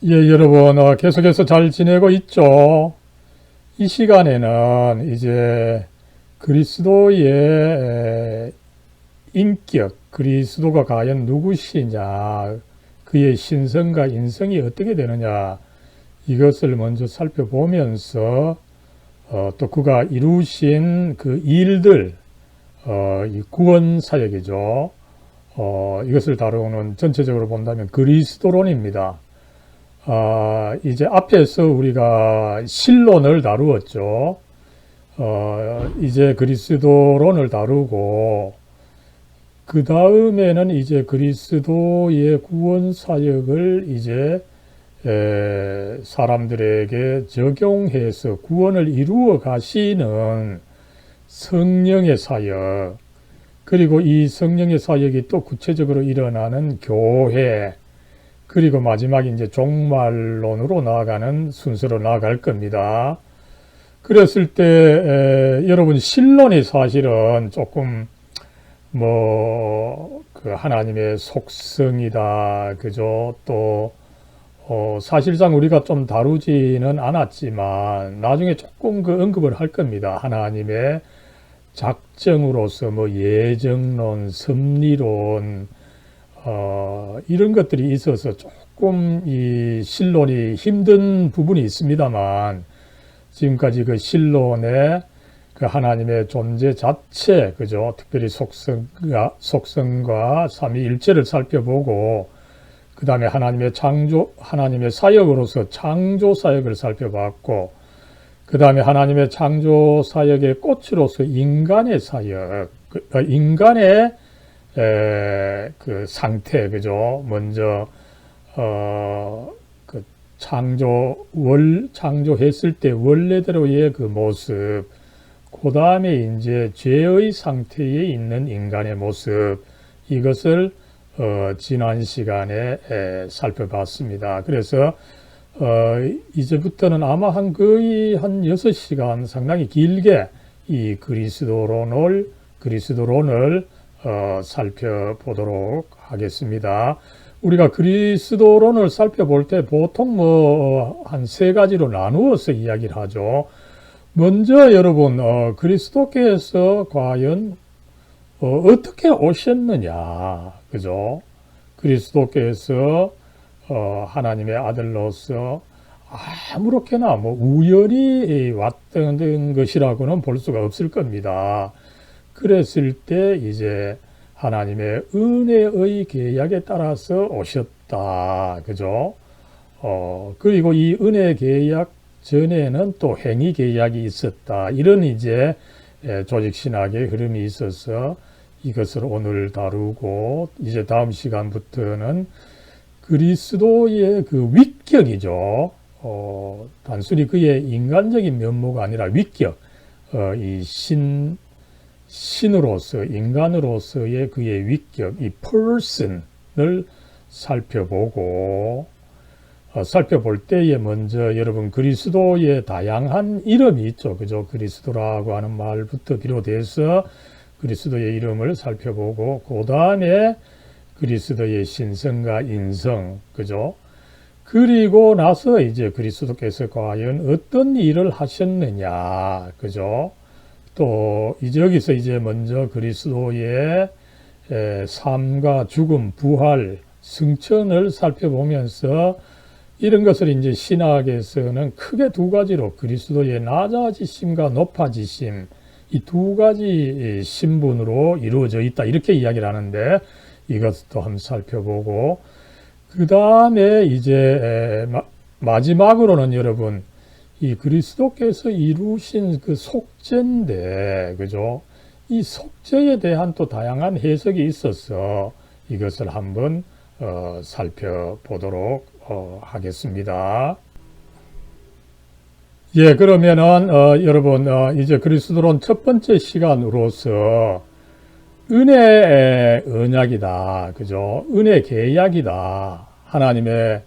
예, 여러분, 계속해서 잘 지내고 있죠? 이 시간에는 이제 그리스도의 인격, 그리스도가 과연 누구시냐, 그의 신성과 인성이 어떻게 되느냐, 이것을 먼저 살펴보면서 또 그가 이루신 그 일들, 이 구원 사역이죠. 이것을 다루는 전체적으로 본다면 그리스도론입니다. 이제 앞에서 우리가 신론을 다루었죠. 이제 그리스도론을 다루고, 그 다음에는 이제 그리스도의 구원 사역을 이제 사람들에게 적용해서 구원을 이루어 가시는 성령의 사역, 그리고 이 성령의 사역이 또 구체적으로 일어나는 교회, 그리고 마지막에 이제 종말론으로 나아가는 순서로 나아갈 겁니다. 그랬을 때 여러분 신론이 사실은 조금 그 하나님의 속성이다, 그죠? 또 사실상 우리가 좀 다루지는 않았지만 나중에 조금 그 언급을 할 겁니다. 하나님의 작정으로서 예정론, 섭리론, 이런 것들이 있어서 조금 이 신론이 힘든 부분이 있습니다만, 지금까지 그 신론의 그 하나님의 존재 자체, 그죠? 특별히 속성과 삼위일체를 살펴보고, 그 다음에 하나님의 사역으로서 창조 사역을 살펴봤고, 그 다음에 하나님의 창조 사역의 꽃으로서 인간의 사역, 인간의 그 상태, 그죠? 먼저, 그 창조했을 때 원래대로의 그 모습, 그 다음에 이제 죄의 상태에 있는 인간의 모습, 이것을, 지난 시간에 살펴봤습니다. 그래서, 이제부터는 아마 거의 한 6시간 상당히 길게 이 그리스도론을 살펴보도록 하겠습니다. 우리가 그리스도론을 살펴볼 때 보통 한 3가지로 나누어서 이야기를 하죠. 먼저 여러분, 그리스도께서 과연 어떻게 오셨느냐, 그죠? 그리스도께서 하나님의 아들로서 아무렇게나 우연히 왔던 것이라고는 볼 수가 없을 겁니다. 그랬을 때 이제 하나님의 은혜의 계약에 따라서 오셨다, 그죠? 그리고 이 은혜 계약 전에는 또 행위 계약이 있었다. 이런 이제 조직신학의 흐름이 있어서 이것을 오늘 다루고, 이제 다음 시간부터는 그리스도의 그 위격이죠. 단순히 그의 인간적인 면모가 아니라 위격, 이 신으로서, 인간으로서의 그의 위격, 이 person을 살펴보고, 살펴볼 때에 먼저 여러분 그리스도의 다양한 이름이 있죠. 그죠? 그리스도라고 하는 말부터 비롯해서 그리스도의 이름을 살펴보고, 그 다음에 그리스도의 신성과 인성, 그죠? 그리고 나서 이제 그리스도께서 과연 어떤 일을 하셨느냐, 그죠? 또 이제 여기서 이제 먼저 그리스도의 삶과 죽음, 부활, 승천을 살펴보면서 이런 것을 이제 신학에서는 크게 2가지로 그리스도의 낮아지심과 높아지심, 이 2가지 신분으로 이루어져 있다, 이렇게 이야기를 하는데, 이것도 한번 살펴보고, 그 다음에 이제 마지막으로는 여러분, 이 그리스도께서 이루신 그 속죄인데, 그죠? 이 속죄에 대한 또 다양한 해석이 있어서 이것을 한번 살펴보도록 하겠습니다. 예, 그러면은 여러분, 이제 그리스도론 첫 번째 시간으로서 은혜의 언약이다, 그죠? 은혜 계약이다. 하나님의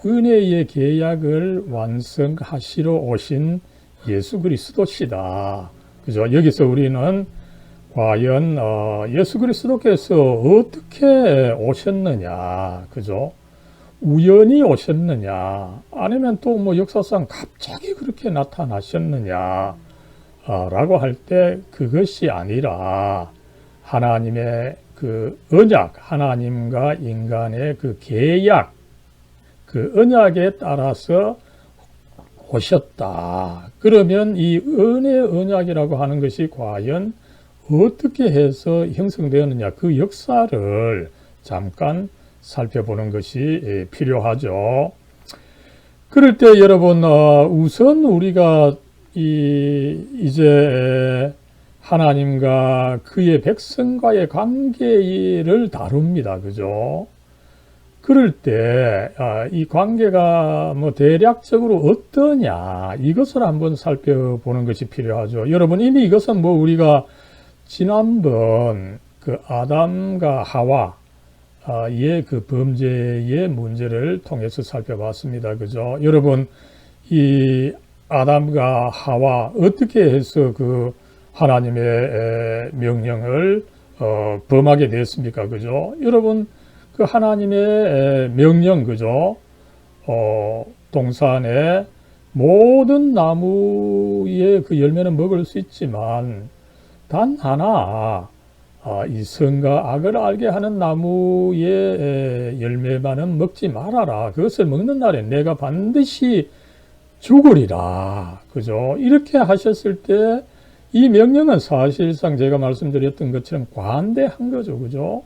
은혜의 계약을 완성하시러 오신 예수 그리스도시다, 그죠? 여기서 우리는 과연 예수 그리스도께서 어떻게 오셨느냐, 그죠? 우연히 오셨느냐, 아니면 또 뭐 역사상 갑자기 그렇게 나타나셨느냐, 라고 할 때 그것이 아니라 하나님의 그 언약, 하나님과 인간의 그 계약, 그 언약에 따라서 오셨다. 그러면 이 은혜 언약이라고 하는 것이 과연 어떻게 해서 형성되었느냐, 그 역사를 잠깐 살펴보는 것이 필요하죠. 그럴 때 여러분, 우선 우리가 이제 하나님과 그의 백성과의 관계를 다룹니다. 그죠? 그럴 때, 이 관계가 뭐 대략적으로 어떠냐, 이것을 한번 살펴보는 것이 필요하죠. 여러분, 이미 이것은 뭐 우리가 지난번 그 아담과 하와의 그 범죄의 문제를 통해서 살펴봤습니다. 그죠? 여러분, 이 아담과 하와 어떻게 해서 그 하나님의 명령을 범하게 됐습니까? 그죠? 여러분, 그 하나님의 명령, 그죠? 동산의 모든 나무의 그 열매는 먹을 수 있지만 단 하나, 이 선과 악을 알게 하는 나무의 열매만은 먹지 말아라. 그것을 먹는 날에 내가 반드시 죽으리라. 그죠? 이렇게 하셨을 때 이 명령은 사실상 제가 말씀드렸던 것처럼 관대한 거죠. 그죠?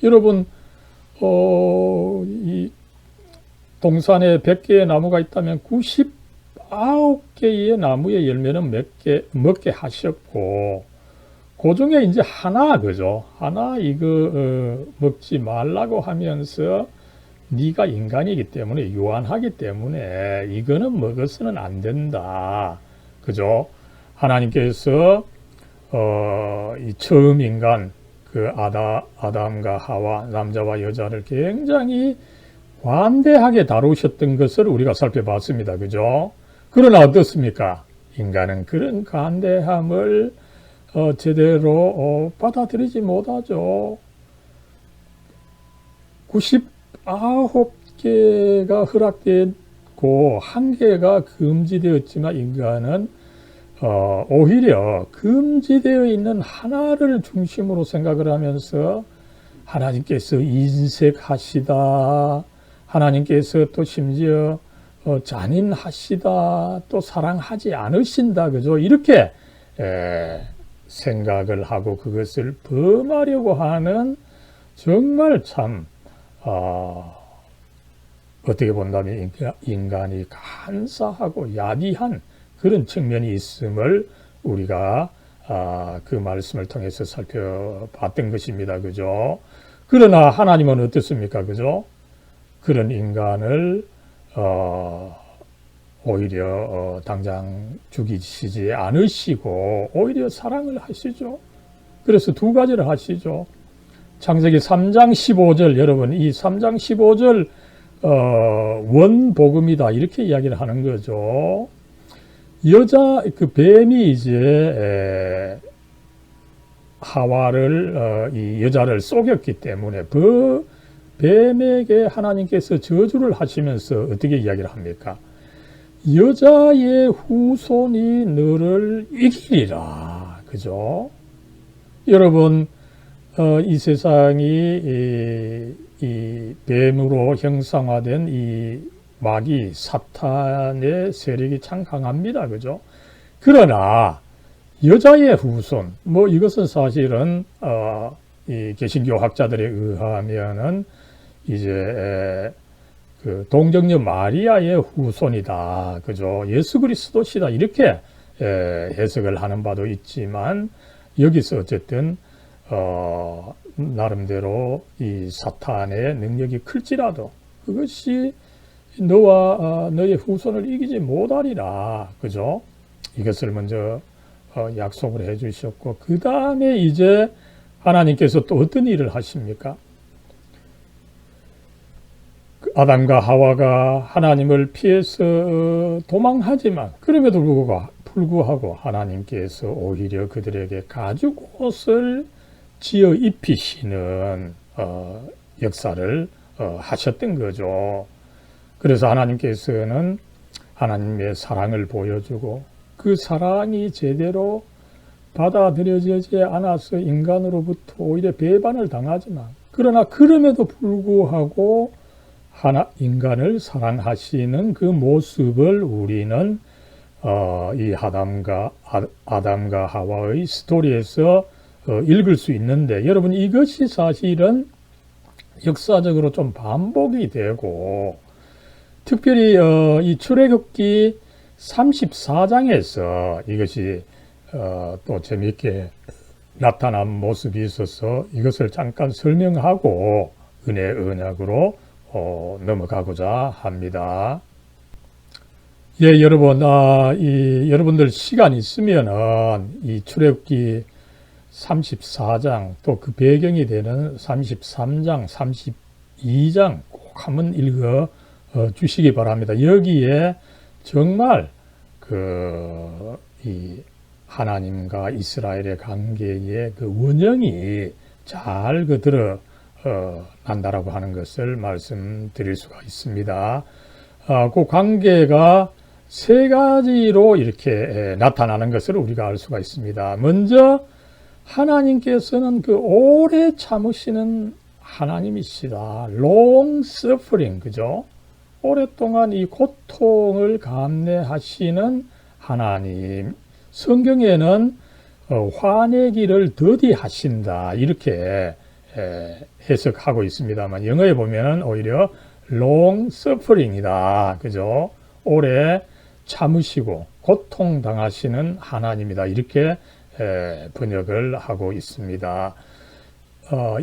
여러분, 이 동산에 100개의 나무가 있다면 99개의 나무의 열매는 먹게 하셨고, 그 중에 이제 하나, 그죠? 하나 이거 먹지 말라고 하면서 네가 인간이기 때문에, 유한하기 때문에 이거는 먹어서는 안 된다. 그죠? 하나님께서 이 처음 인간, 그 아담과 하와, 남자와 여자를 굉장히 관대하게 다루셨던 것을 우리가 살펴봤습니다. 그죠? 그러나 어떻습니까? 인간은 그런 관대함을 제대로 받아들이지 못하죠. 99개가 허락되고 1개가 금지되었지만 인간은 오히려 금지되어 있는 하나를 중심으로 생각을 하면서 하나님께서 인색하시다, 하나님께서 또 심지어 잔인하시다, 또 사랑하지 않으신다, 그죠? 이렇게 생각을 하고 그것을 범하려고 하는, 정말 참 어떻게 본다면 인간이 간사하고 야비한 그런 측면이 있음을 우리가 그 말씀을 통해서 살펴봤던 것입니다. 그죠? 그러나 하나님은 어떻습니까? 그죠? 그런 인간을 오히려 당장 죽이시지 않으시고 오히려 사랑을 하시죠. 그래서 2가지를 하시죠. 창세기 3장 15절, 여러분, 이 3장 15절 원복음이다, 이렇게 이야기를 하는 거죠. 그 뱀이 이제 하와를, 이 여자를 속였기 때문에 그 뱀에게 하나님께서 저주를 하시면서 어떻게 이야기를 합니까? 여자의 후손이 너를 이기리라. 그죠? 여러분, 이 세상이 이 뱀으로 형상화된 이 마귀 사탄의 세력이 참 강합니다. 그죠? 그러나 여자의 후손, 뭐 이것은 사실은 이 개신교 학자들에 의하면은 이제 그 동정녀 마리아의 후손이다. 그죠? 예수 그리스도시다. 이렇게 해석을 하는 바도 있지만, 여기서 어쨌든 나름대로 이 사탄의 능력이 클지라도 그것이 너와 너의 후손을 이기지 못하리라. 그죠? 이것을 먼저 약속을 해 주셨고, 그 다음에 이제 하나님께서 또 어떤 일을 하십니까? 아담과 하와가 하나님을 피해서 도망하지만 그럼에도 불구하고 하나님께서 오히려 그들에게 가죽옷을 지어 입히시는 역사를 하셨던 거죠. 그래서 하나님께서는 하나님의 사랑을 보여주고 그 사랑이 제대로 받아들여지지 않아서 인간으로부터 오히려 배반을 당하지만, 그러나 그럼에도 불구하고 인간을 사랑하시는 그 모습을 우리는 이 아담과 하와의 스토리에서 읽을 수 있는데, 여러분, 이것이 사실은 역사적으로 좀 반복이 되고, 특별히 이 출애굽기 34장에서 이것이 또 재미있게 나타난 모습이 있어서 이것을 잠깐 설명하고 은혜 언약으로 넘어가고자 합니다. 예, 여러분, 여러분들 시간 있으면은 이 출애굽기 34장 또 그 배경이 되는 33장, 32장 꼭 한번 읽어 주시기 바랍니다. 여기에 정말 이 하나님과 이스라엘의 관계의 그 원형이 잘 난다라고 하는 것을 말씀드릴 수가 있습니다. 그 관계가 세 가지로 이렇게 나타나는 것을 우리가 알 수가 있습니다. 먼저 하나님께서는 그 오래 참으시는 하나님이시다. long suffering, 그죠? 오랫동안 이 고통을 감내하시는 하나님. 성경에는 화내기를 더디하신다 이렇게 해석하고 있습니다만, 영어에 보면은 오히려 long suffering이다, 그죠? 오래 참으시고 고통당하시는 하나님이다 이렇게 번역을 하고 있습니다.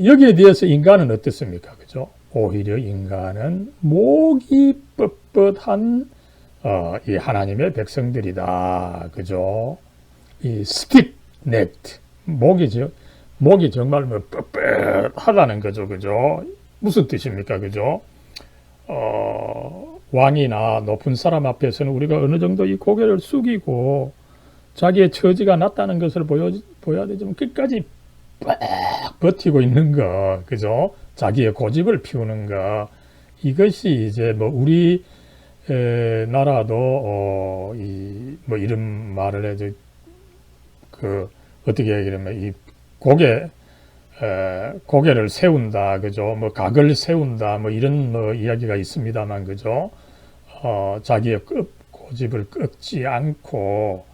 여기에 대해서 인간은 어떻습니까? 그죠? 오히려 인간은 목이 뻣뻣한 이 하나님의 백성들이다. 그죠? 이 stiff-necked, 목이 정말 뭐 뻣뻣하다는 거죠. 그죠? 무슨 뜻입니까? 그죠? 왕이나 높은 사람 앞에서는 우리가 어느 정도 이 고개를 숙이고 자기의 처지가 낮다는 것을 보여야 되지만 끝까지 빡 버티고 있는 거, 그죠? 자기의 고집을 피우는 거, 이것이 이제 뭐 우리 나라도 뭐 이런 말을 해도 어떻게 얘기하면 이 고개를 세운다, 그죠? 뭐 각을 세운다, 뭐 이런 뭐 이야기가 있습니다만, 그죠? 자기의 고집을 꺾지 않고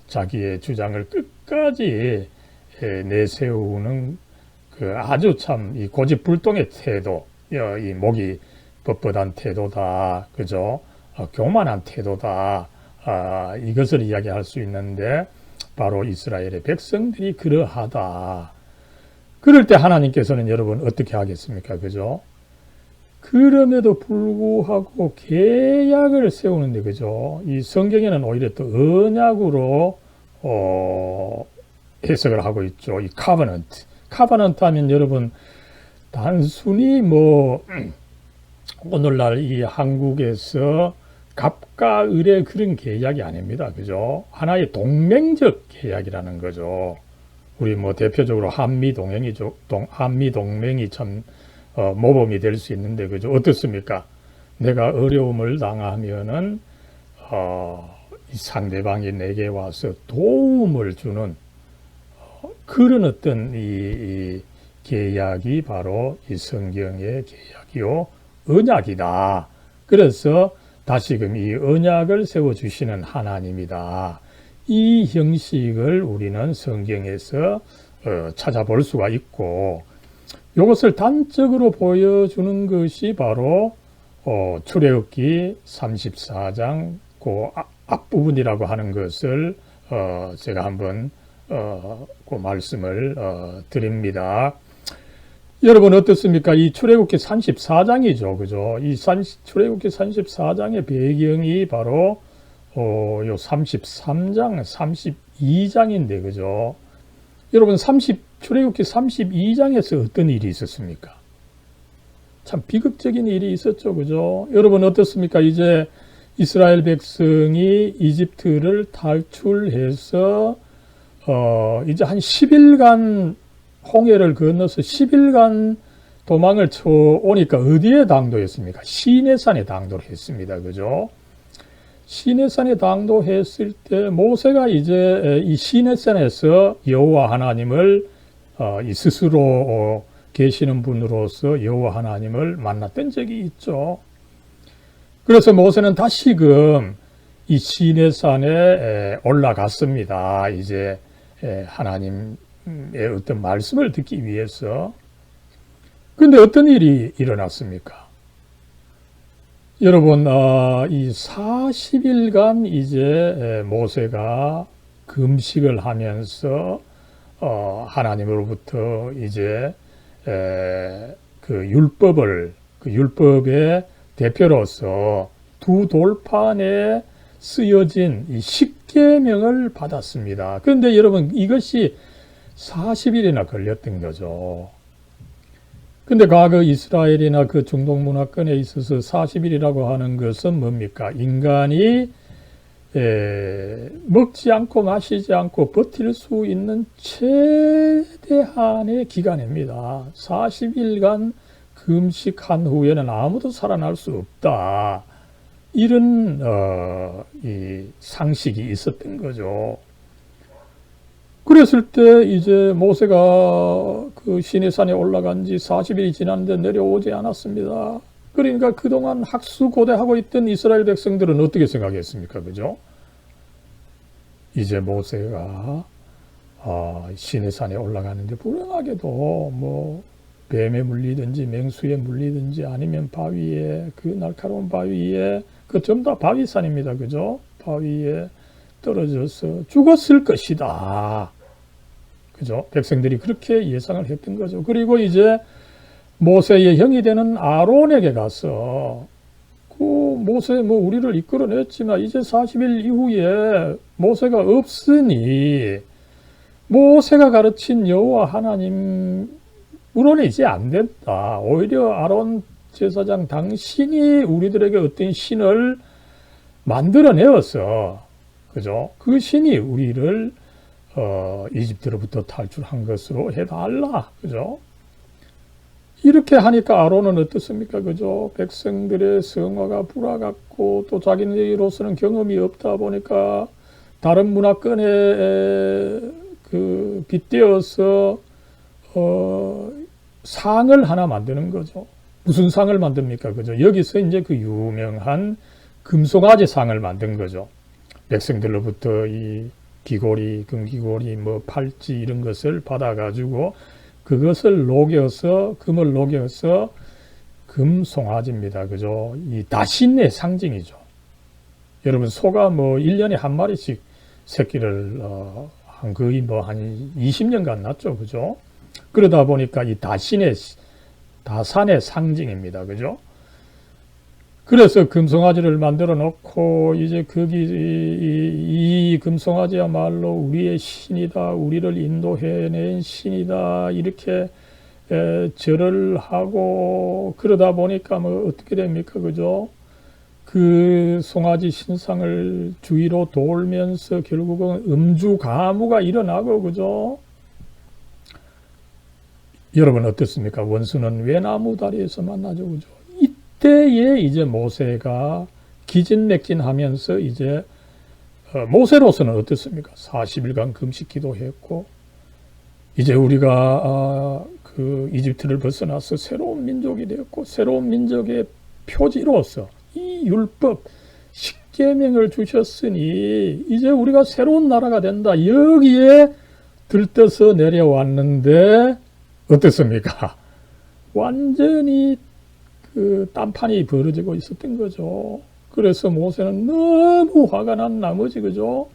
자기의 주장을 끝까지 내세우는 그 아주 참 이 고집불통의 태도, 이 목이 뻣뻣한 태도다, 그죠? 교만한 태도다, 이것을 이야기할 수 있는데, 바로 이스라엘의 백성들이 그러하다. 그럴 때 하나님께서는 여러분 어떻게 하겠습니까? 그죠? 그럼에도 불구하고 계약을 세우는데, 그죠? 이 성경에는 오히려 또 언약으로 해석을 하고 있죠. 이 카버넌트 하면 여러분 단순히 뭐 오늘날 이 한국에서 갑과 을의 그런 계약이 아닙니다. 그죠? 하나의 동맹적 계약이라는 거죠. 우리 뭐 대표적으로 한미동맹이 참 모범이 될 수 있는데, 그죠? 어떻습니까? 내가 어려움을 당하면은 이 상대방이 내게 와서 도움을 주는 그런 어떤 이 계약이 바로 이 성경의 계약이요, 언약이다. 그래서 다시금 이 언약을 세워주시는 하나님이다. 이 형식을 우리는 성경에서 찾아볼 수가 있고, 이것을 단적으로 보여주는 것이 바로 출애굽기 34장 그 앞부분이라고 하는 것을 제가 한번 그 말씀을 드립니다. 여러분 어떻습니까? 이 출애굽기 34장이죠. 그죠? 이 출애굽기 34장의 배경이 바로 요 33장, 32장인데, 그죠? 여러분 출애굽기 32장에서 어떤 일이 있었습니까? 참 비극적인 일이 있었죠. 그죠? 여러분 어떻습니까? 이제 이스라엘 백성이 이집트를 탈출해서 이제 한 10일간 홍해를 건너서 10일간 도망을 쳐 오니까 어디에 당도했습니까? 시내산에 당도를 했습니다. 그죠? 시내산에 당도했을 때 모세가 이제 이 시내산에서 여호와 하나님을 이 스스로 계시는 분으로서 여호와 하나님을 만났던 적이 있죠. 그래서 모세는 다시금 이 시내산에 올라갔습니다. 이제 하나님의 어떤 말씀을 듣기 위해서. 근데 어떤 일이 일어났습니까? 여러분, 이 40일간 이제 모세가 금식을 하면서 하나님으로부터 이제 그 율법의 대표로서 두 돌판에 쓰여진 이 십계명을 받았습니다. 그런데 여러분, 이것이 40일이나 걸렸던 거죠. 근데 과거 이스라엘이나 그 중동 문화권에 있어서 40일이라고 하는 것은 뭡니까? 인간이 먹지 않고 마시지 않고 버틸 수 있는 최대한의 기간입니다. 40일간 금식한 후에는 아무도 살아날 수 없다. 이런 이 상식이 있었던 거죠. 그랬을 때 이제 모세가 그 시내산에 올라간 지 40일이 지났는데 내려오지 않았습니다. 그러니까 그동안 학수고대하고 있던 이스라엘 백성들은 어떻게 생각했습니까? 그죠? 이제 모세가 시내산에 올라가는데 불행하게도 뭐 뱀에 물리든지 맹수에 물리든지 아니면 바위에 그 날카로운 바위에 그 전부 다 바위산입니다. 그죠? 바위에 떨어져서 죽었을 것이다. 그죠? 백성들이 그렇게 예상을 했던 거죠. 그리고 이제 모세의 형이 되는 아론에게 가서 그 모세 뭐 우리를 이끌어냈지만 이제 40일 이후에 모세가 없으니 모세가 가르친 여호와 하나님으로는 이제 안 된다. 오히려 아론 제사장 당신이 우리들에게 어떤 신을 만들어내어서 그죠? 그 신이 우리를 이집트로부터 탈출한 것으로 해달라. 그죠? 이렇게 하니까 아론은 어떻습니까? 그죠? 백성들의 성화가 불화같고 또 자기네로서는 경험이 없다 보니까 다른 문화권에 그 빗대어서 상을 하나 만드는 거죠. 무슨 상을 만듭니까? 그죠? 여기서 이제 그 유명한 금송아지 상을 만든 거죠. 백성들로부터 이 귀고리, 금귀고리, 뭐 팔찌 이런 것을 받아가지고 그것을 금을 녹여서 금송아지입니다. 그죠? 이 다신의 상징이죠. 여러분, 소가 뭐 1년에 한 마리씩 새끼를 거의 뭐 한 20년간 낳죠. 그죠? 그러다 보니까 이 다산의 상징입니다. 그죠? 그래서 금송아지를 만들어 놓고 이제 거기 이 금송아지야말로 우리의 신이다, 우리를 인도해낸 신이다 이렇게 절을 하고 그러다 보니까 뭐 어떻게 됩니까, 그죠? 그 송아지 신상을 주위로 돌면서 결국은 음주가무가 일어나고 그죠? 여러분 어떻습니까? 원수는 외나무 다리에서 만나죠, 그죠? 이때에 이제 모세가 기진맥진하면서 이제 모세로서는 어떻습니까? 40일간 금식 기도했고 이제 우리가 그 이집트를 벗어나서 새로운 민족이 되었고 새로운 민족의 표지로서 이 율법 십계명을 주셨으니 이제 우리가 새로운 나라가 된다. 여기에 들떠서 내려왔는데 어떻습니까? 완전히 그 딴판이 벌어지고 있었던 거죠. 그래서 모세는 너무 화가 난 나머지 그죠?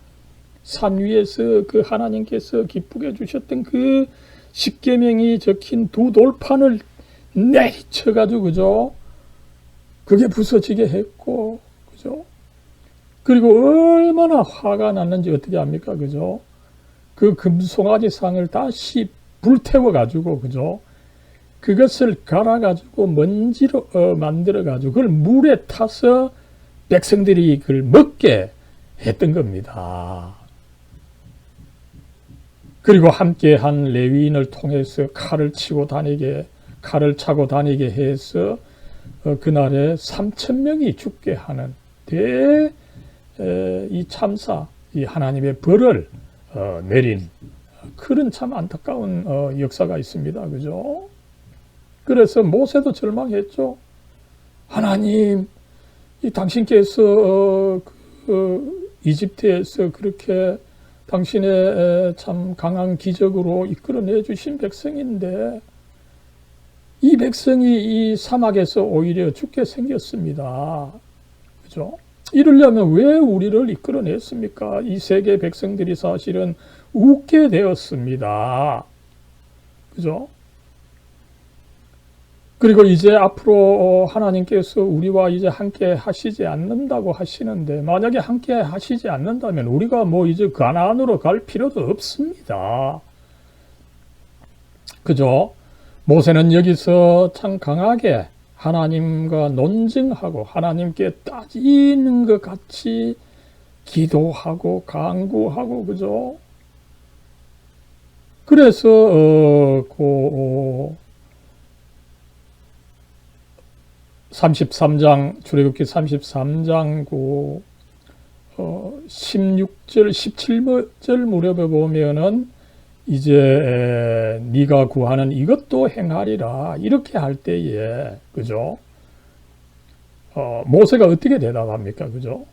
산 위에서 그 하나님께서 기쁘게 주셨던 그 십계명이 적힌 두 돌판을 내리쳐가지고 그죠? 그게 부서지게 했고 그죠? 그리고 얼마나 화가 났는지 어떻게 합니까? 그죠? 그 금송아지 상을 다시 불태워가지고 그죠? 그것을 갈아가지고 먼지로 만들어가지고 그걸 물에 타서 백성들이 그걸 먹게 했던 겁니다. 그리고 함께한 레위인을 통해서 칼을 치고 다니게 칼을 차고 다니게 해서 그날에 3,000명이 죽게 하는 이 참사, 이 하나님의 벌을 내린 그런 참 안타까운 역사가 있습니다. 그죠? 그래서 모세도 절망했죠. 하나님, 이 당신께서 이집트에서 그렇게 당신의 참 강한 기적으로 이끌어내 주신 백성인데 이 백성이 이 사막에서 오히려 죽게 생겼습니다. 그죠? 이러려면 왜 우리를 이끌어냈습니까? 이 세계 백성들이 사실은 웃게 되었습니다. 그죠? 그리고 이제 앞으로 하나님께서 우리와 이제 함께 하시지 않는다고 하시는데 만약에 함께 하시지 않는다면 우리가 뭐 이제 가나안으로 갈 필요도 없습니다. 그죠? 모세는 여기서 참 강하게 하나님과 논증하고 하나님께 따지는 것 같이 기도하고 간구하고 그죠? 그래서 33장 출애굽기 33장 16절 17절 무렵에 보면은 이제 네가 구하는 이것도 행하리라 이렇게 할 때에 그죠? 모세가 어떻게 대답합니까? 그죠?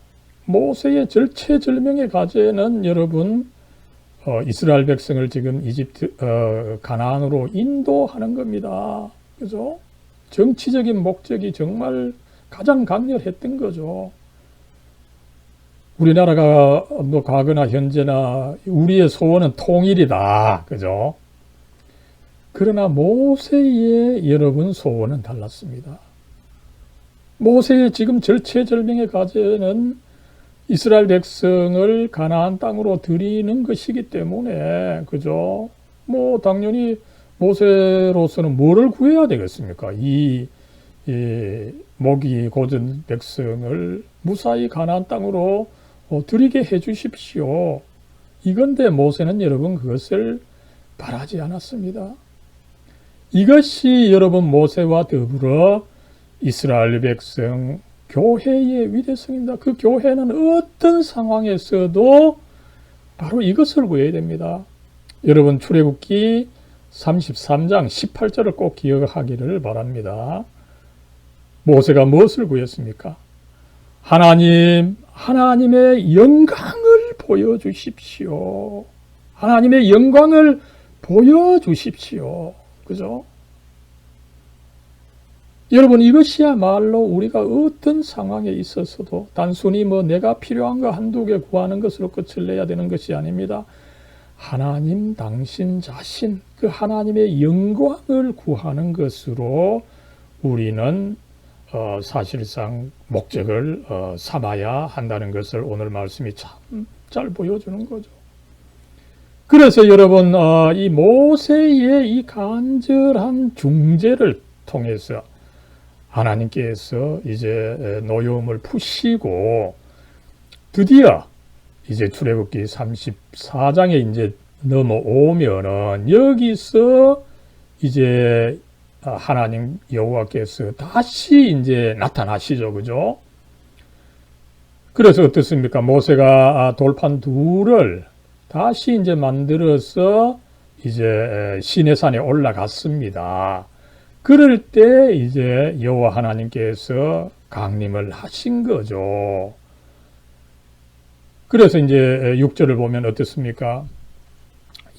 모세의 절체절명의 과제는 여러분 이스라엘 백성을 지금 이집트 가나안으로 인도하는 겁니다. 그죠? 정치적인 목적이 정말 가장 강렬했던 거죠. 우리나라가 뭐 과거나 현재나 우리의 소원은 통일이다. 그죠? 그러나 모세의 여러분 소원은 달랐습니다. 모세의 지금 절체절명의 과제는 이스라엘 백성을 가나안 땅으로 들이는 것이기 때문에 그죠? 뭐 당연히 모세로서는 뭐를 구해야 되겠습니까? 이 목이 곧은 백성을 무사히 가나안 땅으로 들이게 해 주십시오. 이건데 모세는 여러분 그것을 바라지 않았습니다. 이것이 여러분 모세와 더불어 이스라엘 백성 교회의 위대성입니다. 그 교회는 어떤 상황에서도 바로 이것을 구해야 됩니다. 여러분 출애굽기 33장 18절을 꼭 기억하기를 바랍니다. 모세가 무엇을 구했습니까? 하나님의 영광을 보여주십시오. 하나님의 영광을 보여주십시오. 그죠? 여러분 이것이야말로 우리가 어떤 상황에 있어서도 단순히 뭐 내가 필요한 거 한두 개 구하는 것으로 끝을 내야 되는 것이 아닙니다. 하나님 당신 자신 그 하나님의 영광을 구하는 것으로 우리는 사실상 목적을 삼아야 한다는 것을 오늘 말씀이 참 잘 보여주는 거죠. 그래서 여러분 이 모세의 이 간절한 중재를 통해서 하나님께서 이제 노여움을 푸시고 드디어 이제 출애굽기 34장에 이제 넘어오면은 여기서 이제 하나님 여호와께서 다시 이제 나타나시죠. 그죠? 그래서 어떻습니까? 모세가 돌판 둘을 다시 이제 만들어서 이제 시내산에 올라갔습니다. 그럴 때 이제 여호와 하나님께서 강림을 하신 거죠. 그래서 이제 6절을 보면 어떻습니까?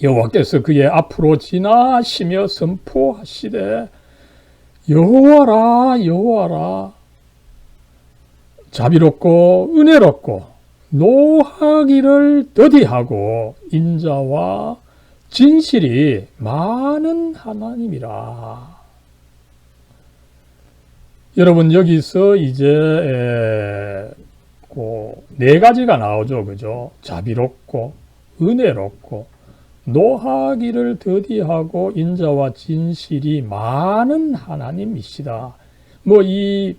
여호와께서 그의 앞으로 지나시며 선포하시되 여호와라 여호와라 자비롭고 은혜롭고 노하기를 더디하고 인자와 진실이 많은 하나님이라. 여러분 여기서 이제 네 가지가 나오죠. 그죠? 자비롭고 은혜롭고 노하기를 더디하고 인자와 진실이 많은 하나님이시다. 뭐 이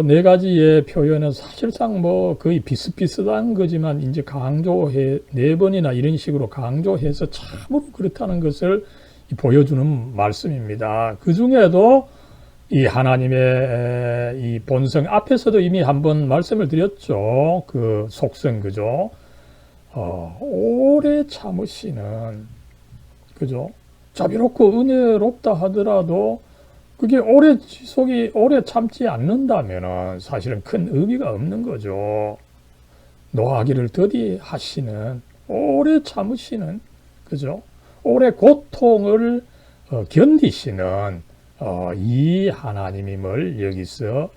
네 가지의 표현은 사실상 뭐 거의 비슷비슷한 거지만 이제 강조해 네 번이나 이런 식으로 강조해서 참으로 그렇다는 것을 보여주는 말씀입니다. 그 중에도 이 하나님의 이 본성 앞에서도 이미 한번 말씀을 드렸죠. 그 속성, 그죠? 오래 참으시는, 그죠? 자비롭고 은혜롭다 하더라도 그게 오래 참지 않는다면은 사실은 큰 의미가 없는 거죠. 노하기를 더디하시는, 오래 참으시는, 그죠? 오래 고통을 견디시는 이 하나님임을 여기서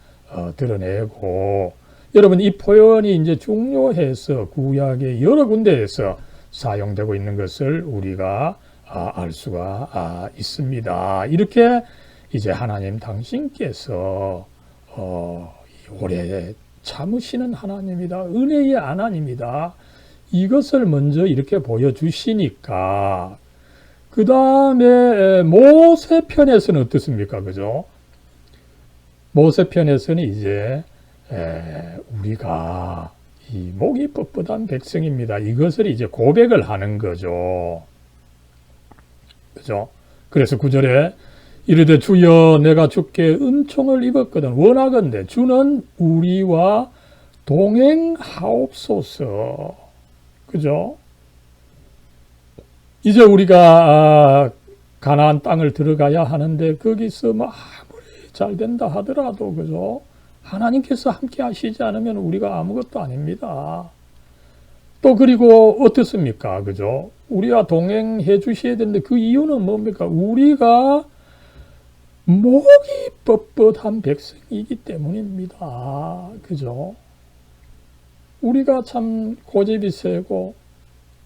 드러내고, 여러분 이 표현이 이제 중요해서 구약의 여러 군데에서 사용되고 있는 것을 우리가 알 수가 있습니다. 이렇게 이제 하나님 당신께서 오래 참으시는 하나님이다, 은혜의 하나님이다, 이것을 먼저 이렇게 보여주시니까 그 다음에 모세편에서는 어떻습니까? 그죠? 모세편에서는 이제 우리가 이 목이 뻣뻣한 백성입니다, 이것을 이제 고백을 하는 거죠. 그죠? 그래서 9절에 이르되 주여 내가 주께 은총을 입었거든 원하건대 주는 우리와 동행하옵소서. 그죠? 이제 우리가 가나안 땅을 들어가야 하는데 거기서 뭐 아무리 잘 된다 하더라도, 그죠? 하나님께서 함께 하시지 않으면 우리가 아무것도 아닙니다. 또 그리고 어떻습니까? 그죠? 우리와 동행해 주셔야 되는데 그 이유는 뭡니까? 우리가 목이 뻣뻣한 백성이기 때문입니다. 그죠? 우리가 참 고집이 세고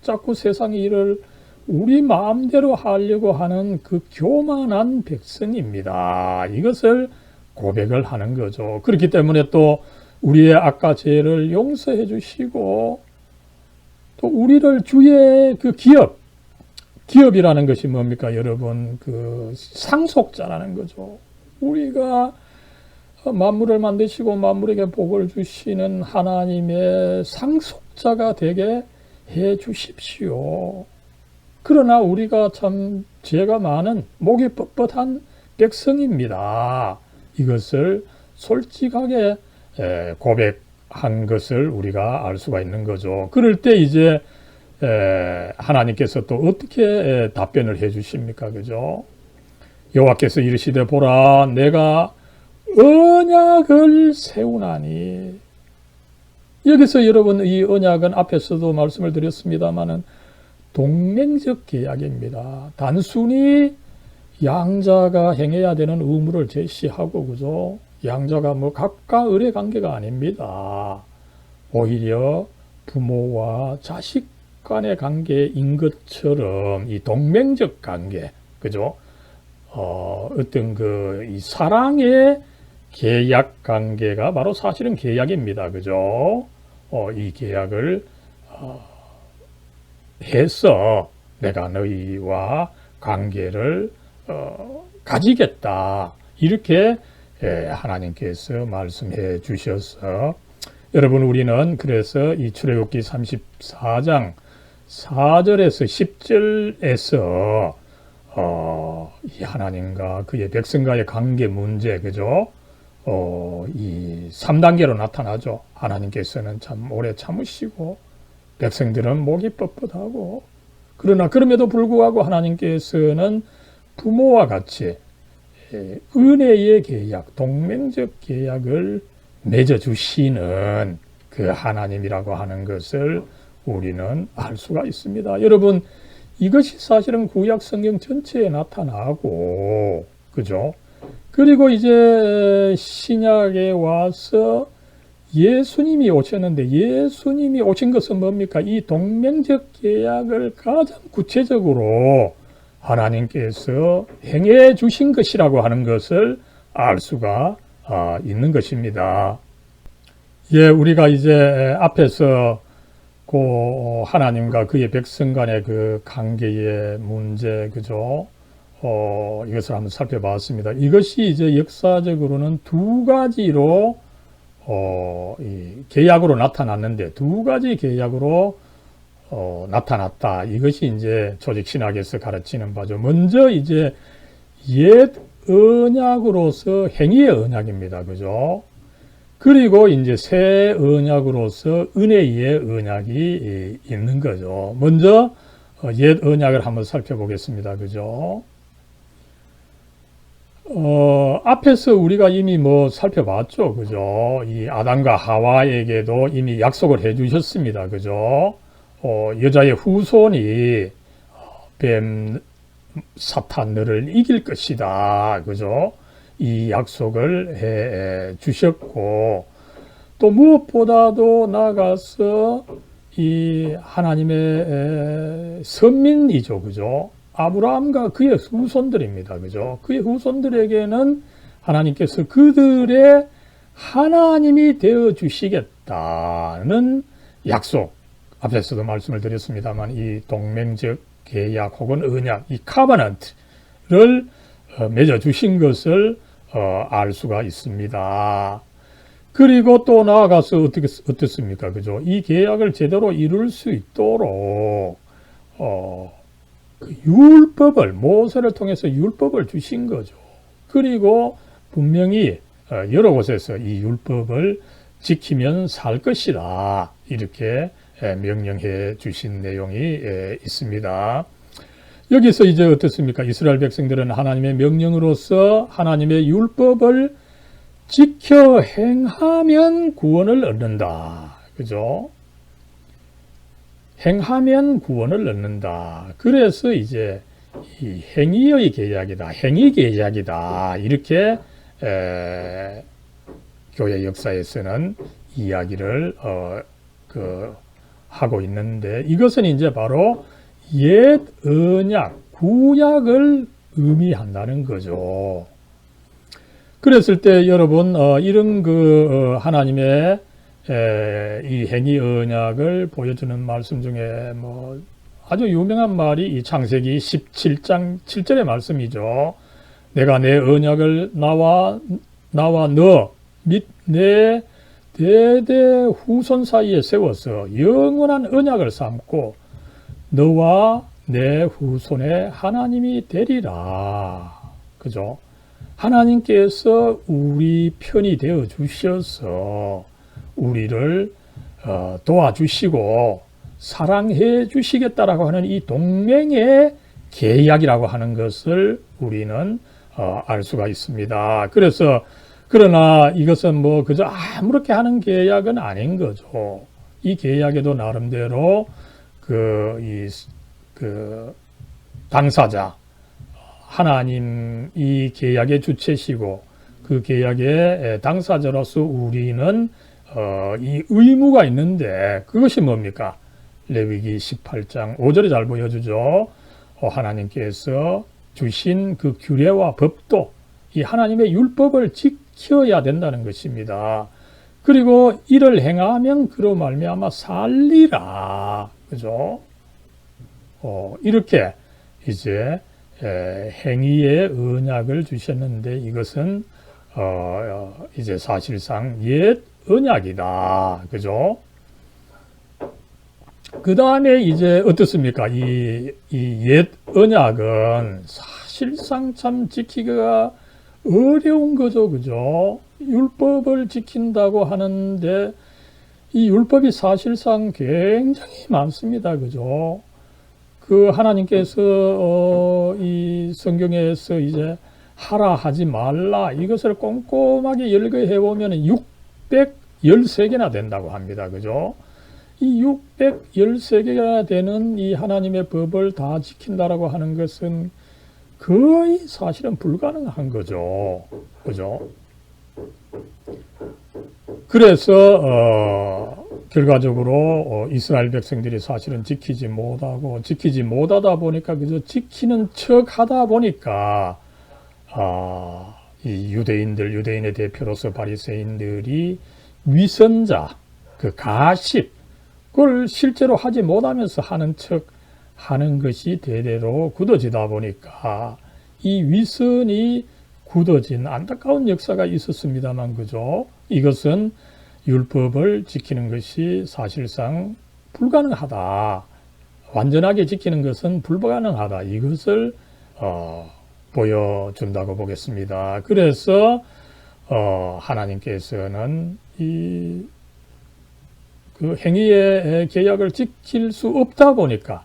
자꾸 세상 일을 우리 마음대로 하려고 하는 그 교만한 백성입니다. 이것을 고백을 하는 거죠. 그렇기 때문에 또 우리의 악과 죄를 용서해 주시고 또 우리를 주의 그 기업이라는 것이 뭡니까? 여러분, 그 상속자라는 거죠. 우리가 만물을 만드시고 만물에게 복을 주시는 하나님의 상속자가 되게 해 주십시오. 그러나 우리가 참 죄가 많은 목이 뻣뻣한 백성입니다. 이것을 솔직하게 고백한 것을 우리가 알 수가 있는 거죠. 그럴 때 이제 하나님께서 또 어떻게 답변을 해 주십니까? 그죠? 여호와께서 이르시되 보라 내가 언약을 세우나니. 여기서 여러분 이 언약은 앞에서도 말씀을 드렸습니다마는 동맹적 계약입니다. 단순히 양자가 행해야 되는 의무를 제시하고, 그죠? 양자가 뭐 갑과 을의 관계가 아닙니다. 오히려 부모와 자식 간의 관계인 것처럼 이 동맹적 관계, 그죠? 어떤 이 사랑의 계약 관계가 바로 사실은 계약입니다. 그죠? 이 계약을 해서 내가 너희와 관계를 가지겠다. 이렇게 하나님께서 말씀해 주셔서 여러분 우리는 그래서 이 출애굽기 34장 4절에서 10절에서 이 하나님과 그의 백성과의 관계 문제, 그죠? 이 3단계로 나타나죠. 하나님께서는 참 오래 참으시고 백성들은 목이 뻣뻣하고, 그러나 그럼에도 불구하고 하나님께서는 부모와 같이 은혜의 계약, 동맹적 계약을 맺어주시는 그 하나님이라고 하는 것을 우리는 알 수가 있습니다. 여러분, 이것이 사실은 구약 성경 전체에 나타나고, 그죠? 그리고 이제 신약에 와서 예수님이 오셨는데, 예수님이 오신 것은 뭡니까? 이 동맹적 계약을 가장 구체적으로 하나님께서 행해 주신 것이라고 하는 것을 알 수가 있는 것입니다. 예, 우리가 이제 앞에서 그 하나님과 그의 백성 간의 그 관계의 문제, 그죠? 이것을 한번 살펴봤습니다. 이것이 이제 역사적으로는 두 가지로 이 계약으로 나타났는데, 두 가지 계약으로 나타났다. 이것이 이제 조직신학에서 가르치는 바죠. 먼저 이제 옛 언약으로서 행위의 언약입니다. 그죠? 그리고 이제 새 언약으로서 은혜의 언약이 있는 거죠. 먼저 옛 언약을 한번 살펴보겠습니다. 그죠? 앞에서 우리가 이미 뭐 살펴봤죠. 그죠? 이 아담과 하와에게도 이미 약속을 해 주셨습니다. 그죠? 여자의 후손이 뱀 사탄 너를 이길 것이다. 그죠? 이 약속을 해 주셨고, 또 무엇보다도 나아가서 이 하나님의 선민이죠. 그죠? 아브라함과 그의 후손들입니다. 그죠? 그의 후손들에게는 하나님께서 그들의 하나님이 되어 주시겠다는 약속, 앞에서도 말씀을 드렸습니다만 이 동맹적 계약 혹은 언약, 이 카바넌트를 맺어 주신 것을 알 수가 있습니다. 그리고 또 나아가서 어떻습니까? 그죠? 이 계약을 제대로 이룰 수 있도록 그 율법을, 모세를 통해서 율법을 주신 거죠. 그리고 분명히 여러 곳에서 이 율법을 지키면 살 것이다. 이렇게 명령해 주신 내용이 있습니다. 여기서 이제 어떻습니까? 이스라엘 백성들은 하나님의 명령으로서 하나님의 율법을 지켜 행하면 구원을 얻는다. 그죠? 행하면 구원을 얻는다. 그래서 이제 이 행위의 계약이다. 행위 계약이다. 이렇게 교회 역사에서는 이야기를 하고 있는데, 이것은 이제 바로 옛 언약, 구약을 의미한다는 거죠. 그랬을 때 여러분 이런 하나님의 이 행위 언약을 보여주는 말씀 중에 뭐 아주 유명한 말이 이 창세기 17장 7절의 말씀이죠. 내가 내 언약을 나와 너 및 내 대대 후손 사이에 세워서 영원한 언약을 삼고 너와 내 후손의 하나님이 되리라. 그죠? 하나님께서 우리 편이 되어 주셔서 우리를 도와주시고 사랑해 주시겠다라고 하는 이 동맹의 계약이라고 하는 것을 우리는 알 수가 있습니다. 그러나 이것은 뭐 그저 아무렇게 하는 계약은 아닌 거죠. 이 계약에도 나름대로 당사자 하나님 이 계약의 주체시고 그 계약의 당사자로서 우리는 이 의무가 있는데, 그것이 뭡니까? 레위기 18장 5절에 잘 보여주죠. 하나님께서 주신 그 규례와 법도 이 하나님의 율법을 지켜야 된다는 것입니다. 그리고 이를 행하면 그로 말미암아 살리라. 그죠? 이렇게 이제 행위의 언약을 주셨는데, 이것은 이제 사실상 옛 언약이다. 그죠? 그 다음에 이제 어떻습니까? 이 옛 언약은 사실상 참 지키기가 어려운 거죠. 그죠? 율법을 지킨다고 하는데 이 율법이 사실상 굉장히 많습니다. 그죠? 그 하나님께서 이 성경에서 이제 하라 하지 말라 이것을 꼼꼼하게 열거해 보면 613개나 된다고 합니다. 그죠? 이 613개가 되는 이 하나님의 법을 다 지킨다라고 하는 것은 거의 사실은 불가능한 거죠. 그죠? 그래서 결과적으로 이스라엘 백성들이 사실은 지키지 못하다 보니까 그저 지키는 척 하다 보니까 이 유대인의 대표로서 바리새인들이 위선자, 그 가십, 그걸 실제로 하지 못하면서 하는 척 하는 것이 대대로 굳어지다 보니까 이 위선이 굳어진 안타까운 역사가 있었습니다만, 그죠? 이것은 율법을 지키는 것이 사실상 불가능하다. 완전하게 지키는 것은 불가능하다. 이것을 보여준다고 보겠습니다. 그래서 하나님께서는 그 행위의 계약을 지킬 수 없다 보니까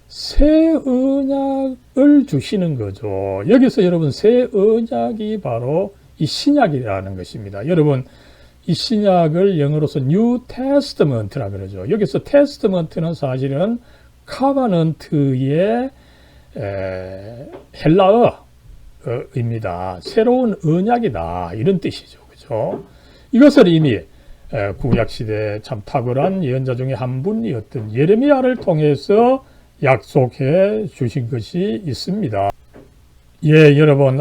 새 언약을 주시는 거죠. 여기서 여러분 새 언약이 바로 이 신약이라는 것입니다. 여러분 이 신약을 영어로서 New Testament라 그러죠. 여기서 Testament는 사실은 카바넌트의 헬라어입니다. 새로운 언약이다 이런 뜻이죠. 그죠? 이것을 이미 구약시대에 참 탁월한 예언자 중에 한 분이었던 예레미야를 통해서 약속해 주신 것이 있습니다. 예, 여러분,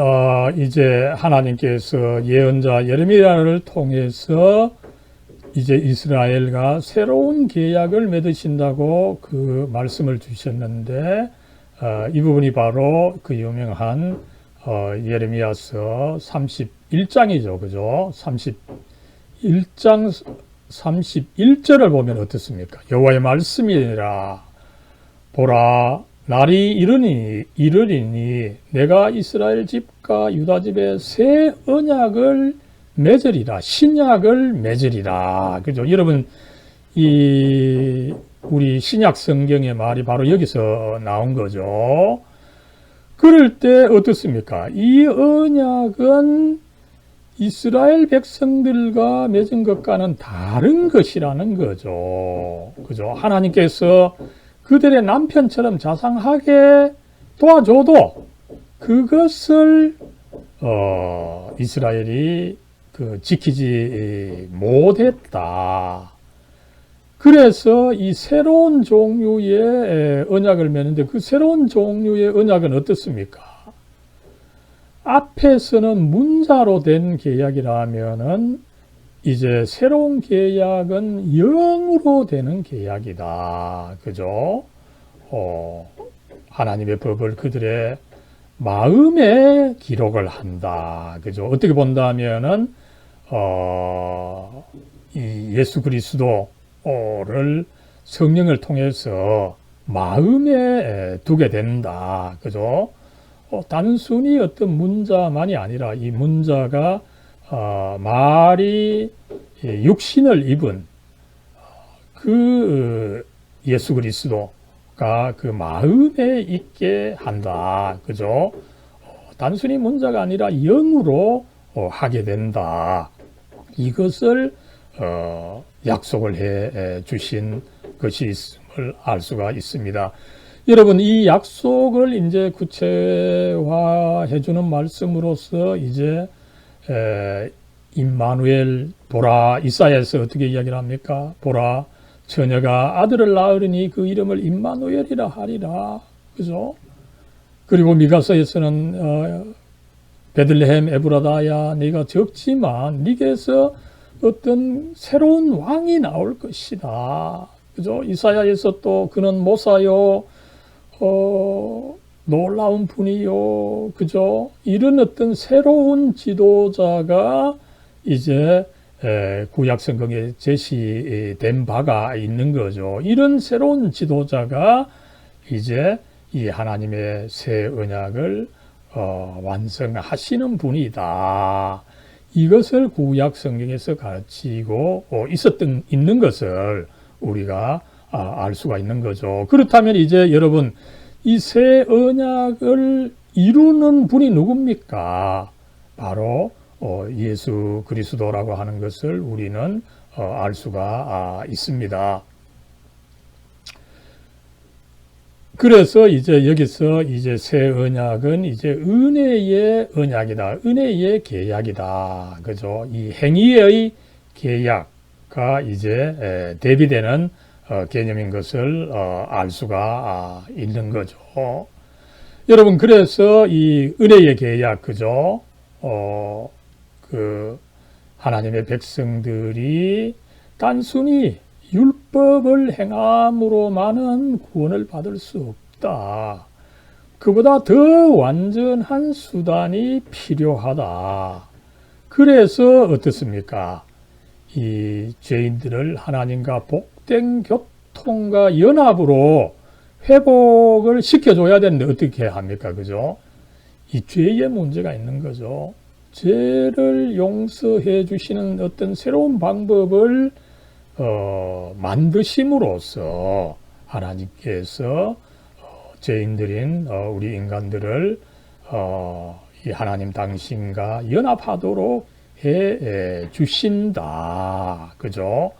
이제 하나님께서 예언자 예레미야를 통해서 이제 이스라엘과 새로운 계약을 맺으신다고 그 말씀을 주셨는데, 이 부분이 바로 그 유명한 예레미야서 31장이죠. 그죠? 31장 31절을 보면 어떻습니까? 여호와의 말씀이라 보라 날이 이르리니 내가 이스라엘 집과 유다 집에 새 언약을 맺으리라 신약을 맺으리라. 그죠? 여러분 우리 신약 성경의 말이 바로 여기서 나온 거죠. 그럴 때 어떻습니까? 이 언약은 이스라엘 백성들과 맺은 것과는 다른 것이라는 거죠. 그죠? 하나님께서 그들의 남편처럼 자상하게 도와줘도 그것을 이스라엘이 지키지 못했다. 그래서 이 새로운 종류의 언약을 맺는데 그 새로운 종류의 언약은 어떻습니까? 앞에서는 문자로 된 계약이라면은 이제 새로운 계약은 영으로 되는 계약이다. 그죠? 하나님의 법을 그들의 마음에 기록을 한다. 그죠? 어떻게 본다면은 이 예수 그리스도를 성령을 통해서 마음에 두게 된다. 그죠? 단순히 어떤 문자만이 아니라 이 문자가 말이 육신을 입은 그 예수 그리스도가 그 마음에 있게 한다. 그죠? 단순히 문자가 아니라 영으로 하게 된다. 이것을 약속을 해 주신 것이 있음을 알 수가 있습니다. 여러분, 이 약속을 이제 구체화해 주는 말씀으로서 이제 임마누엘 보라, 이사야에서 어떻게 이야기를 합니까? 보라, 처녀가 아들을 낳으리니 그 이름을 임마누엘이라 하리라. 그죠? 그리고 미가서에서는 베들레헴 에브라다야, 네가 적지만 네게서 어떤 새로운 왕이 나올 것이다. 그죠? 이사야에서 또 그는 모사요, 놀라운 분이요. 그죠? 이런 어떤 새로운 지도자가 이제 구약 성경에 제시된 바가 있는 거죠. 이런 새로운 지도자가 이제 이 하나님의 새 언약을 완성하시는 분이다. 이것을 구약 성경에서 가르치고 있는 것을 우리가 알 수가 있는 거죠. 그렇다면 이제 여러분, 이 새 언약을 이루는 분이 누굽니까? 바로 예수 그리스도라고 하는 것을 우리는 알 수가 있습니다. 그래서 이제 여기서 이제 새 언약은 이제 은혜의 언약이다. 은혜의 계약이다. 그죠? 이 행위의 계약과 이제 대비되는 개념인 것을 알 수가 있는 거죠. 여러분, 그래서 이 은혜의 계약, 그죠? 하나님의 백성들이 단순히 율법을 행함으로만은 구원을 받을 수 없다. 그보다 더 완전한 수단이 필요하다. 그래서 어떻습니까? 이 죄인들을 하나님과 복된 교통과 연합으로 회복을 시켜줘야 되는데 어떻게 합니까? 그죠? 이 죄의 문제가 있는 거죠. 죄를 용서해 주시는 어떤 새로운 방법을 만드심으로써 하나님께서 죄인들인 우리 인간들을 이 하나님 당신과 연합하도록 해 주신다. 그죠?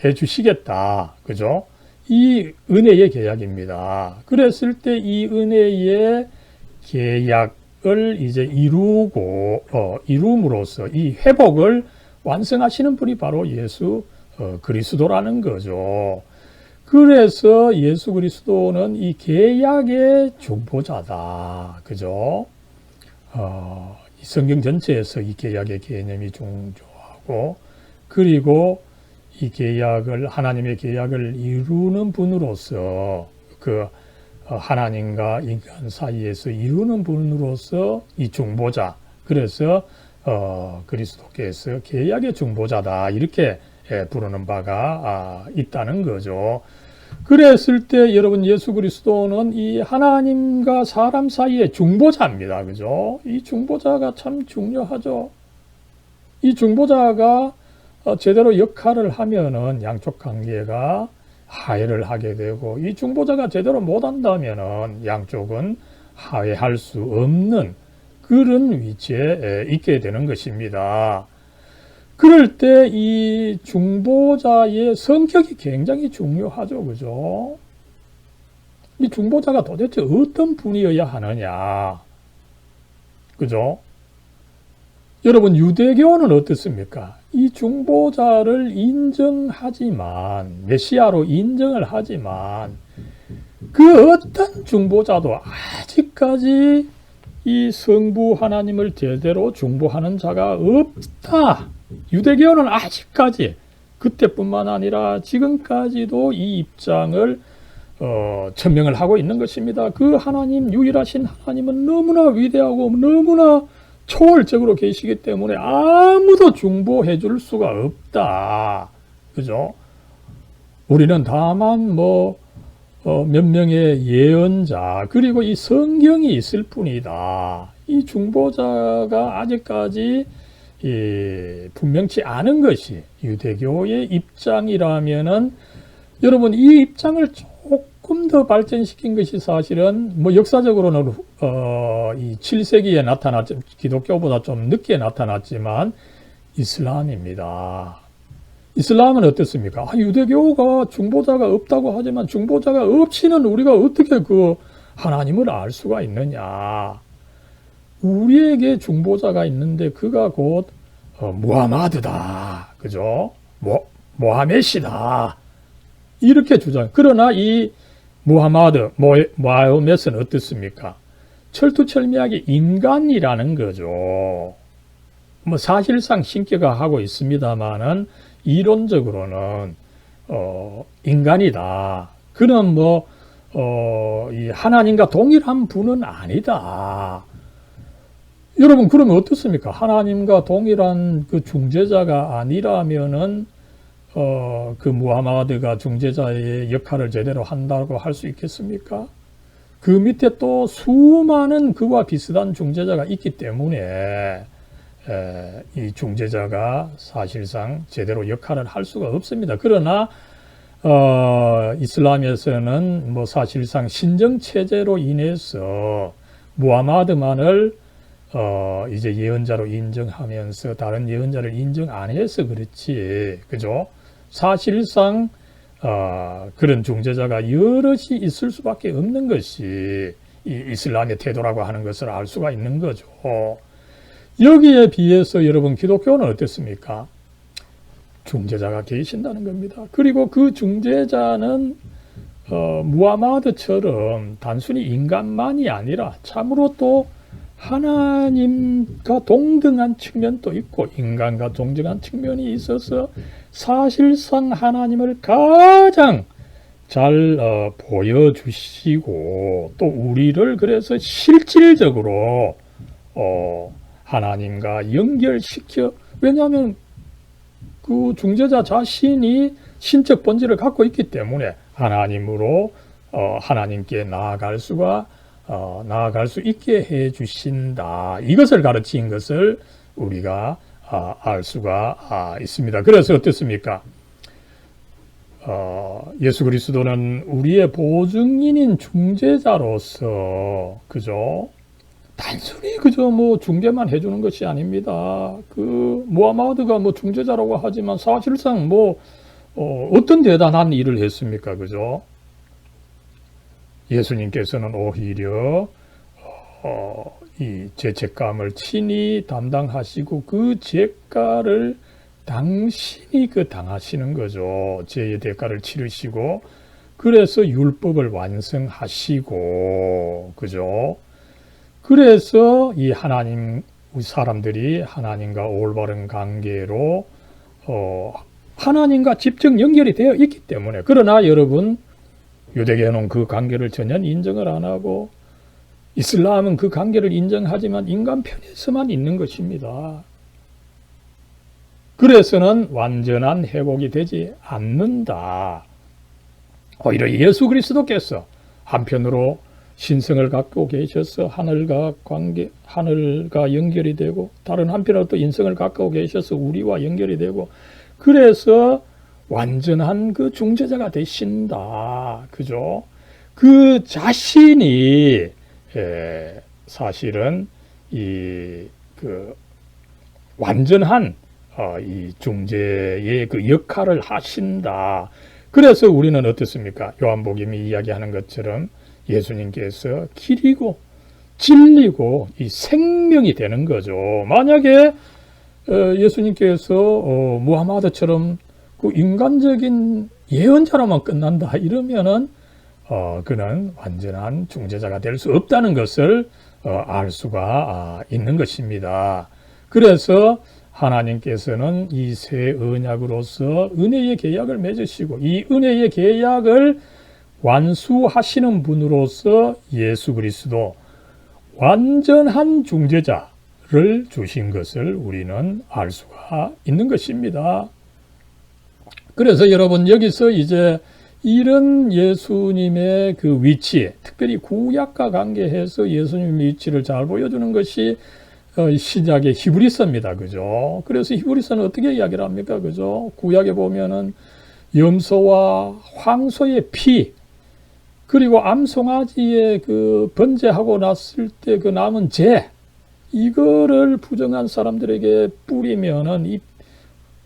해 주시겠다. 그죠? 이 은혜의 계약입니다. 그랬을 때 이 은혜의 계약을 이제 이룸으로써 이 회복을 완성하시는 분이 바로 예수 그리스도라는 거죠. 그래서 예수 그리스도는 이 계약의 중보자다. 그죠? 이 성경 전체에서 이 계약의 개념이 중요하고, 그리고 이 계약을, 하나님의 계약을 이루는 분으로서, 그 하나님과 인간 사이에서 이루는 분으로서 이 중보자, 그래서 그리스도께서 계약의 중보자다, 이렇게 부르는 바가 있다는 거죠. 그랬을 때 여러분, 예수 그리스도는 이 하나님과 사람 사이의 중보자입니다. 그죠? 이 중보자가 참 중요하죠. 이 중보자가 제대로 역할을 하면은 양쪽 관계가 화해를 하게 되고, 이 중보자가 제대로 못한다면은 양쪽은 화해할 수 없는 그런 위치에 있게 되는 것입니다. 그럴 때 이 중보자의 성격이 굉장히 중요하죠. 그죠? 이 중보자가 도대체 어떤 분이어야 하느냐. 그죠? 여러분, 유대교는 어떻습니까? 이 중보자를 인정하지만, 메시아로 인정을 하지만, 그 어떤 중보자도 아직까지 이 성부 하나님을 제대로 중보하는 자가 없다. 유대교는 아직까지, 그때뿐만 아니라 지금까지도 이 입장을 천명을 하고 있는 것입니다. 그 하나님, 유일하신 하나님은 너무나 위대하고 너무나 초월적으로 계시기 때문에 아무도 중보해 줄 수가 없다. 그죠? 우리는 다만 몇 명의 예언자, 그리고 이 성경이 있을 뿐이다. 이 중보자가 아직까지 분명치 않은 것이 유대교의 입장이라면은, 여러분, 이 입장을 조금 더 발전시킨 것이 사실은 역사적으로는 이 7세기에 나타났죠. 기독교보다 좀 늦게 나타났지만 이슬람입니다. 이슬람은 어떻습니까? 유대교가 중보자가 없다고 하지만 중보자가 없이는 우리가 어떻게 그 하나님을 알 수가 있느냐. 우리에게 중보자가 있는데 그가 곧 무하마드다. 그죠? 모하메시다. 이렇게 주장. 그러나 이 모하메스는 어떻습니까? 철두철미하게 인간이라는 거죠. 사실상 신격화 하고 있습니다만은 이론적으로는 인간이다. 그는 이 하나님과 동일한 분은 아니다. 여러분, 그러면 어떻습니까? 하나님과 동일한 그 중재자가 아니라면은 그 무하마드가 중재자의 역할을 제대로 한다고 할 수 있겠습니까? 그 밑에 또 수많은 그와 비슷한 중재자가 있기 때문에 이 중재자가 사실상 제대로 역할을 할 수가 없습니다. 그러나 이슬람에서는 사실상 신정체제로 인해서 무하마드만을 이제 예언자로 인정하면서 다른 예언자를 인정 안 해서 그렇지, 그죠? 사실상 그런 중재자가 여럿이 있을 수밖에 없는 것이 이 이슬람의 태도라고 하는 것을 알 수가 있는 거죠. 여기에 비해서 여러분, 기독교는 어떻습니까? 중재자가 계신다는 겁니다. 그리고 그 중재자는 무하마드처럼 단순히 인간만이 아니라 참으로 또 하나님과 동등한 측면도 있고 인간과 동등한 측면이 있어서 사실상 하나님을 가장 잘 보여주시고, 또 우리를 그래서 실질적으로 하나님과 연결시켜, 왜냐하면 그 중재자 자신이 신적 본질을 갖고 있기 때문에 하나님으로 하나님께 나아갈 수 있게 해 주신다. 이것을 가르친 것을 우리가 알 수가 있습니다. 그래서 어떻습니까? 예수 그리스도는 우리의 보증인인 중재자로서 그죠? 단순히 그저 뭐 중재만 해주는 것이 아닙니다. 그 무하마드가 뭐 중재자라고 하지만 사실상 뭐 어떤 대단한 일을 했습니까? 그죠? 예수님께서는 오히려 이 죄책감을 친히 담당하시고 그 죄가를 당신이 당하시는 거죠. 죄의 대가를 치르시고 그래서 율법을 완성하시고 그죠. 그래서 이 사람들이 하나님과 올바른 관계로 하나님과 직접 연결이 되어 있기 때문에. 그러나 여러분, 유대교는 그 관계를 전혀 인정을 안 하고 이슬람은 그 관계를 인정하지만 인간 편에서만 있는 것입니다. 그래서는 완전한 회복이 되지 않는다. 오히려 예수 그리스도께서 한편으로 신성을 갖고 계셔서 하늘과 연결이 되고 다른 한편으로 또 인성을 갖고 계셔서 우리와 연결이 되고 그래서 완전한 그 중재자가 되신다. 그죠? 그 자신이 사실은 완전한 이 중재의 그 역할을 하신다. 그래서 우리는 어떻습니까? 요한복음이 이야기하는 것처럼 예수님께서 길이고 진리고 이 생명이 되는 거죠. 만약에 예수님께서 무하마드처럼 그 인간적인 예언자로만 끝난다 이러면은 그는 완전한 중재자가 될 수 없다는 것을 알 수가 있는 것입니다. 그래서 하나님께서는 이 새 언약으로서 은혜의 계약을 맺으시고 이 은혜의 계약을 완수하시는 분으로서 예수 그리스도 완전한 중재자를 주신 것을 우리는 알 수가 있는 것입니다. 그래서 여러분 여기서 이제 이런 예수님의 그 위치, 특별히 구약과 관계해서 예수님의 위치를 잘 보여주는 것이 신약의 히브리서입니다. 그죠? 그래서 히브리서는 어떻게 이야기를 합니까? 그죠? 구약에 보면은 염소와 황소의 피, 그리고 암송아지의 그 번제하고 났을 때 그 남은 재, 이거를 부정한 사람들에게 뿌리면은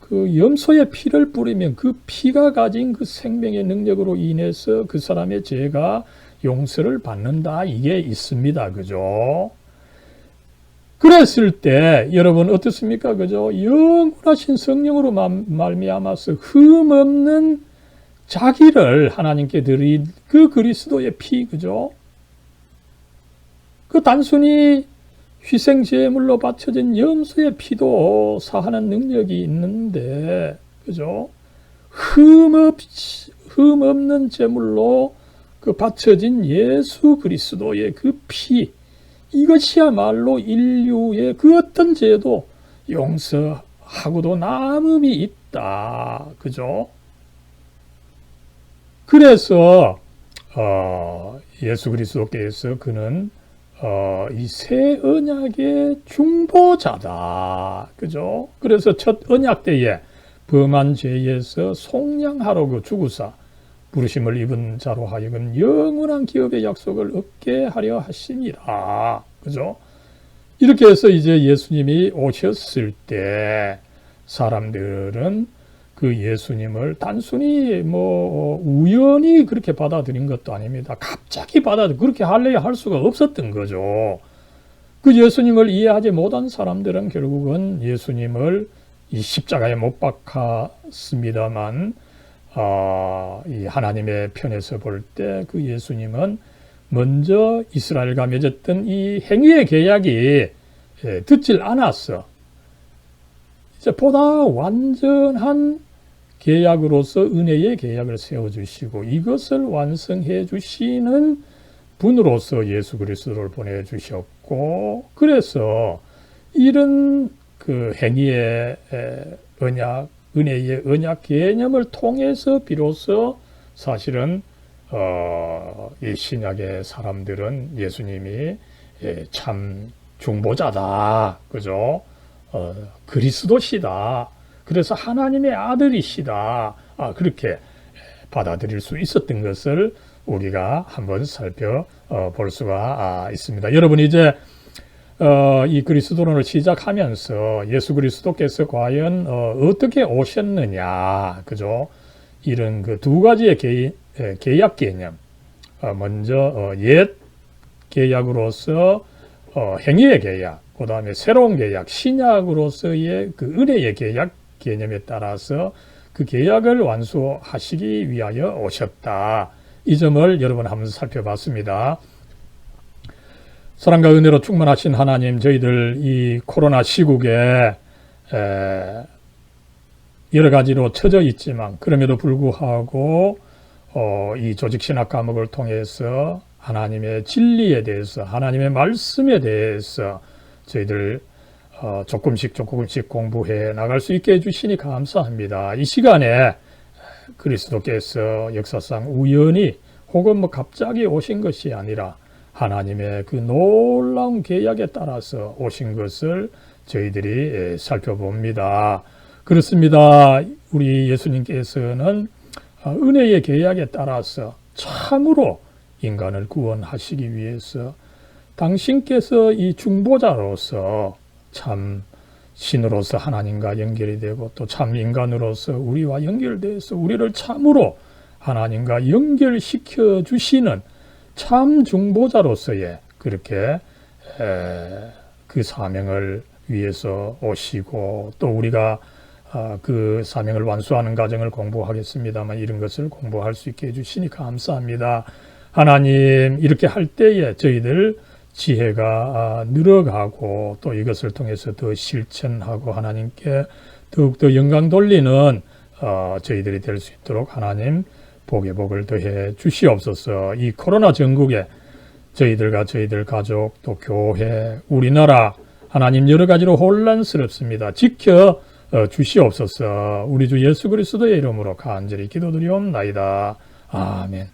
그 염소의 피를 뿌리면 그 피가 가진 그 생명의 능력으로 인해서 그 사람의 죄가 용서를 받는다. 이게 있습니다. 그죠? 그랬을 때 여러분 어떻습니까? 그죠? 영원하신 성령으로 말미암아서 흠없는 자기를 하나님께 드린 그 그리스도의 피, 그죠? 그 단순히 희생제물로 바쳐진 염소의 피도 사하는 능력이 있는데, 그죠? 흠없는 제물로 그 바쳐진 예수 그리스도의 그 피, 이것이야말로 인류의 그 어떤 죄도 용서하고도 남음이 있다. 그죠? 그래서 예수 그리스도께서 그는 이 새 언약의 중보자다. 그죠? 그래서 첫 언약 때에 범한 죄에서 속량하러 죽으사 부르심을 입은 자로 하여금 영원한 기업의 약속을 얻게 하려 하시니라. 그죠? 이렇게 해서 이제 예수님이 오셨을 때 사람들은 그 예수님을 단순히 우연히 그렇게 받아들인 것도 아닙니다. 갑자기 그렇게 할 수가 없었던 거죠. 그 예수님을 이해하지 못한 사람들은 결국은 예수님을 이 십자가에 못 박았습니다만 이 하나님의 편에서 볼 때 그 예수님은 먼저 이스라엘과 맺었던 이 행위의 계약이 듣질 않았어. 이제 보다 완전한 계약으로서 은혜의 계약을 세워주시고 이것을 완성해 주시는 분으로서 예수 그리스도를 보내주셨고, 그래서 이런 그 행위의 언약, 은혜의 언약 개념을 통해서 비로소 사실은 이 신약의 사람들은 예수님이 참 중보자다, 그죠? 그리스도시다. 그래서 하나님의 아들이시다. 그렇게 받아들일 수 있었던 것을 우리가 한번 살펴볼 수가 있습니다. 여러분, 이제 이 그리스도론을 시작하면서 예수 그리스도께서 과연 어떻게 오셨느냐, 그죠? 이런 그 두 가지의 계약 개념. 먼저 옛 계약으로서 행위의 계약, 그 다음에 새로운 계약, 신약으로서의 그 은혜의 계약 개념에 따라서 그 계약을 완수하시기 위하여 오셨다. 이 점을 여러분 한번 살펴봤습니다. 사랑과 은혜로 충만하신 하나님, 저희들 이 코로나 시국에 여러 가지로 처져 있지만 그럼에도 불구하고 이 조직신학 과목을 통해서 하나님의 진리에 대해서, 하나님의 말씀에 대해서 저희들 조금씩 공부해 나갈 수 있게 해주시니 감사합니다. 이 시간에 그리스도께서 역사상 우연히 혹은 갑자기 오신 것이 아니라 하나님의 그 놀라운 계약에 따라서 오신 것을 저희들이 살펴봅니다. 그렇습니다. 우리 예수님께서는 은혜의 계약에 따라서 참으로 인간을 구원하시기 위해서 당신께서 이 중보자로서 참 신으로서 하나님과 연결이 되고 또 참 인간으로서 우리와 연결돼서 우리를 참으로 하나님과 연결시켜 주시는 참 중보자로서의 그렇게 그 사명을 위해서 오시고, 또 우리가 그 사명을 완수하는 과정을 공부하겠습니다만 이런 것을 공부할 수 있게 해주시니 감사합니다. 하나님, 이렇게 할 때에 저희들 지혜가 늘어가고 또 이것을 통해서 더 실천하고 하나님께 더욱더 영광 돌리는 저희들이 될 수 있도록 하나님 복의 복을 더해 주시옵소서. 이 코로나 전국에 저희들과 저희들 가족 또 교회, 우리나라 하나님 여러 가지로 혼란스럽습니다. 지켜 주시옵소서. 우리 주 예수 그리스도의 이름으로 간절히 기도드리옵나이다. 아멘.